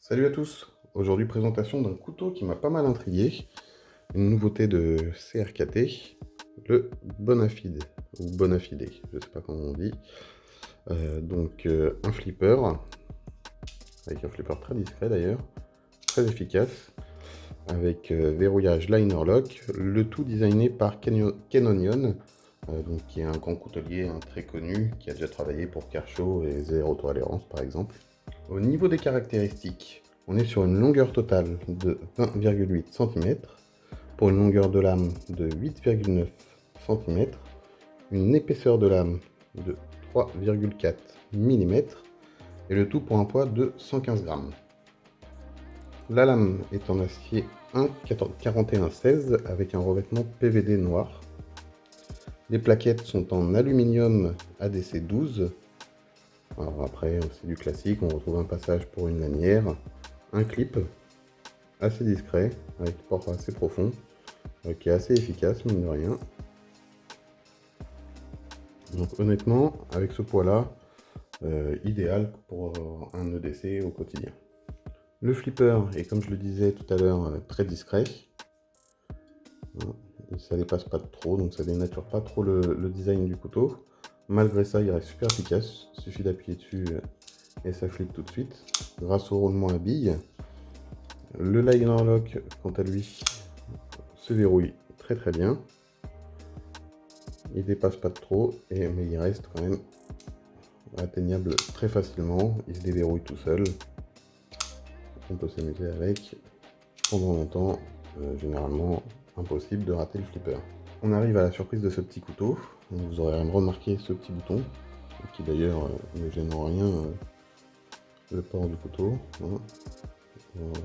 Salut à tous! Aujourd'hui, présentation d'un couteau qui m'a pas mal intrigué. Une nouveauté de CRKT, le Bonafide, ou Bonafide, je sais pas comment on dit. Un flipper, avec un flipper très discret d'ailleurs, très efficace, avec verrouillage liner lock, le tout designé par Kenonion, qui est un grand coutelier très connu, qui a déjà travaillé pour Kershaw et Zero Tolerance par exemple. Au niveau des caractéristiques, on est sur une longueur totale de 20,8 cm, pour une longueur de lame de 8,9 cm, une épaisseur de lame de 3,4 mm, et le tout pour un poids de 115 g. La lame est en acier 1,4116 avec un revêtement PVD noir. Les plaquettes sont en aluminium ADC 12. Alors après, c'est du classique, on retrouve un passage pour une lanière, un clip assez discret, avec port assez profond, qui est assez efficace, mine de rien. Donc honnêtement, avec ce poids-là, idéal pour un EDC au quotidien. Le flipper est, comme je le disais tout à l'heure, très discret. Ça dépasse pas trop, donc ça dénature pas trop le design du couteau. Malgré ça, il reste super efficace. Il suffit d'appuyer dessus et ça flippe tout de suite. Grâce au roulement à billes. Le liner lock, quant à lui, se verrouille très bien. Il dépasse pas trop, mais il reste quand même atteignable très facilement. Il se déverrouille tout seul. On peut s'amuser avec pendant longtemps. Généralement, impossible de rater le flipper. On arrive à la surprise de ce petit couteau. Vous aurez remarqué ce petit bouton, qui d'ailleurs ne gêne en rien le port du couteau.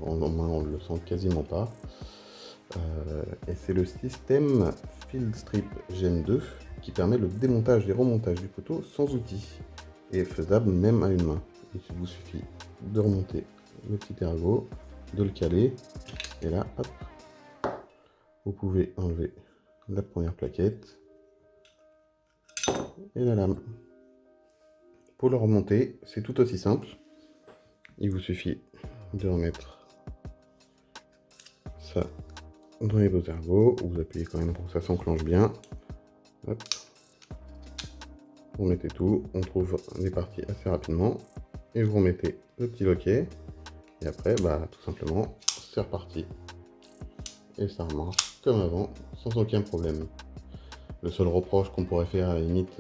En main, on ne le sent quasiment pas. Et c'est le système Field Strip Gen 2 qui permet le démontage et remontage du couteau sans outil, et est faisable même à une main. Il vous suffit de remonter le petit ergot, de le caler, et là, hop, vous pouvez enlever la première plaquette et la lame. Pour le remonter, c'est tout aussi simple. Il vous suffit de remettre ça dans les beaux ergots. Vous appuyez quand même pour que ça s'enclenche bien. Hop. Vous mettez tout, on trouve les parties assez rapidement. Et vous remettez le petit loquet. Et après, tout simplement, c'est reparti. Et ça remarche comme avant, sans aucun problème. Le seul reproche qu'on pourrait faire à la limite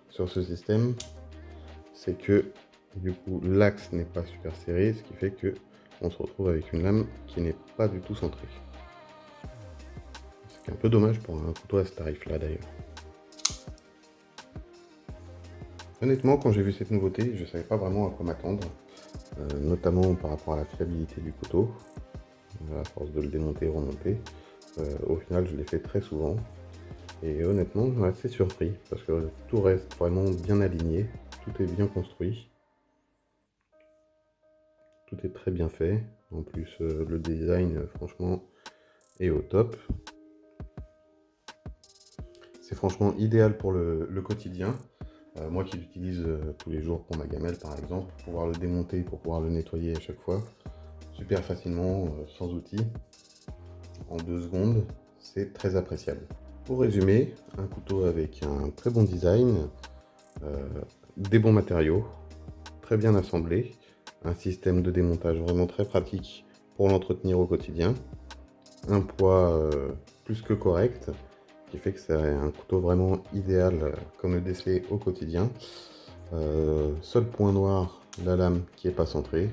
sur ce système, c'est que du coup l'axe n'est pas super serré, ce qui fait que on se retrouve avec une lame qui n'est pas du tout centrée. C'est un peu dommage pour un couteau à ce tarif là d'ailleurs. Honnêtement, quand j'ai vu cette nouveauté, je ne savais pas vraiment à quoi m'attendre, notamment par rapport à la fiabilité du couteau, à force de le démonter et remonter. Au final, je l'ai fait très souvent. Et honnêtement, je suis assez surpris parce que tout reste vraiment bien aligné, tout est bien construit, tout est très bien fait. En plus, le design, franchement, est au top. C'est franchement idéal pour le quotidien. Moi qui l'utilise tous les jours pour ma gamelle par exemple, pour pouvoir le démonter, pour pouvoir le nettoyer à chaque fois, super facilement, sans outils, en 2 secondes, c'est très appréciable. Pour résumer, un couteau avec un très bon design, des bons matériaux, très bien assemblé, un système de démontage vraiment très pratique pour l'entretenir au quotidien, un poids plus que correct, qui fait que c'est un couteau vraiment idéal comme EDC au quotidien. Seul point noir, la lame qui n'est pas centrée,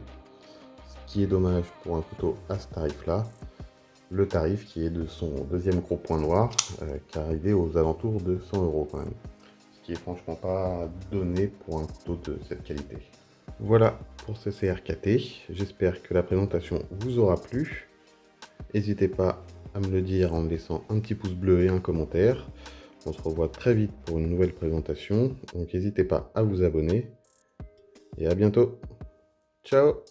ce qui est dommage pour un couteau à ce tarif là. Le tarif qui est de son deuxième gros point noir, qui est arrivé aux alentours de 100 € quand même. Ce qui est franchement pas donné pour un couteau de cette qualité. Voilà pour ce CRKT, j'espère que la présentation vous aura plu. N'hésitez pas à me le dire en me laissant un petit pouce bleu et un commentaire. On se revoit très vite pour une nouvelle présentation, donc n'hésitez pas à vous abonner. Et à bientôt. Ciao!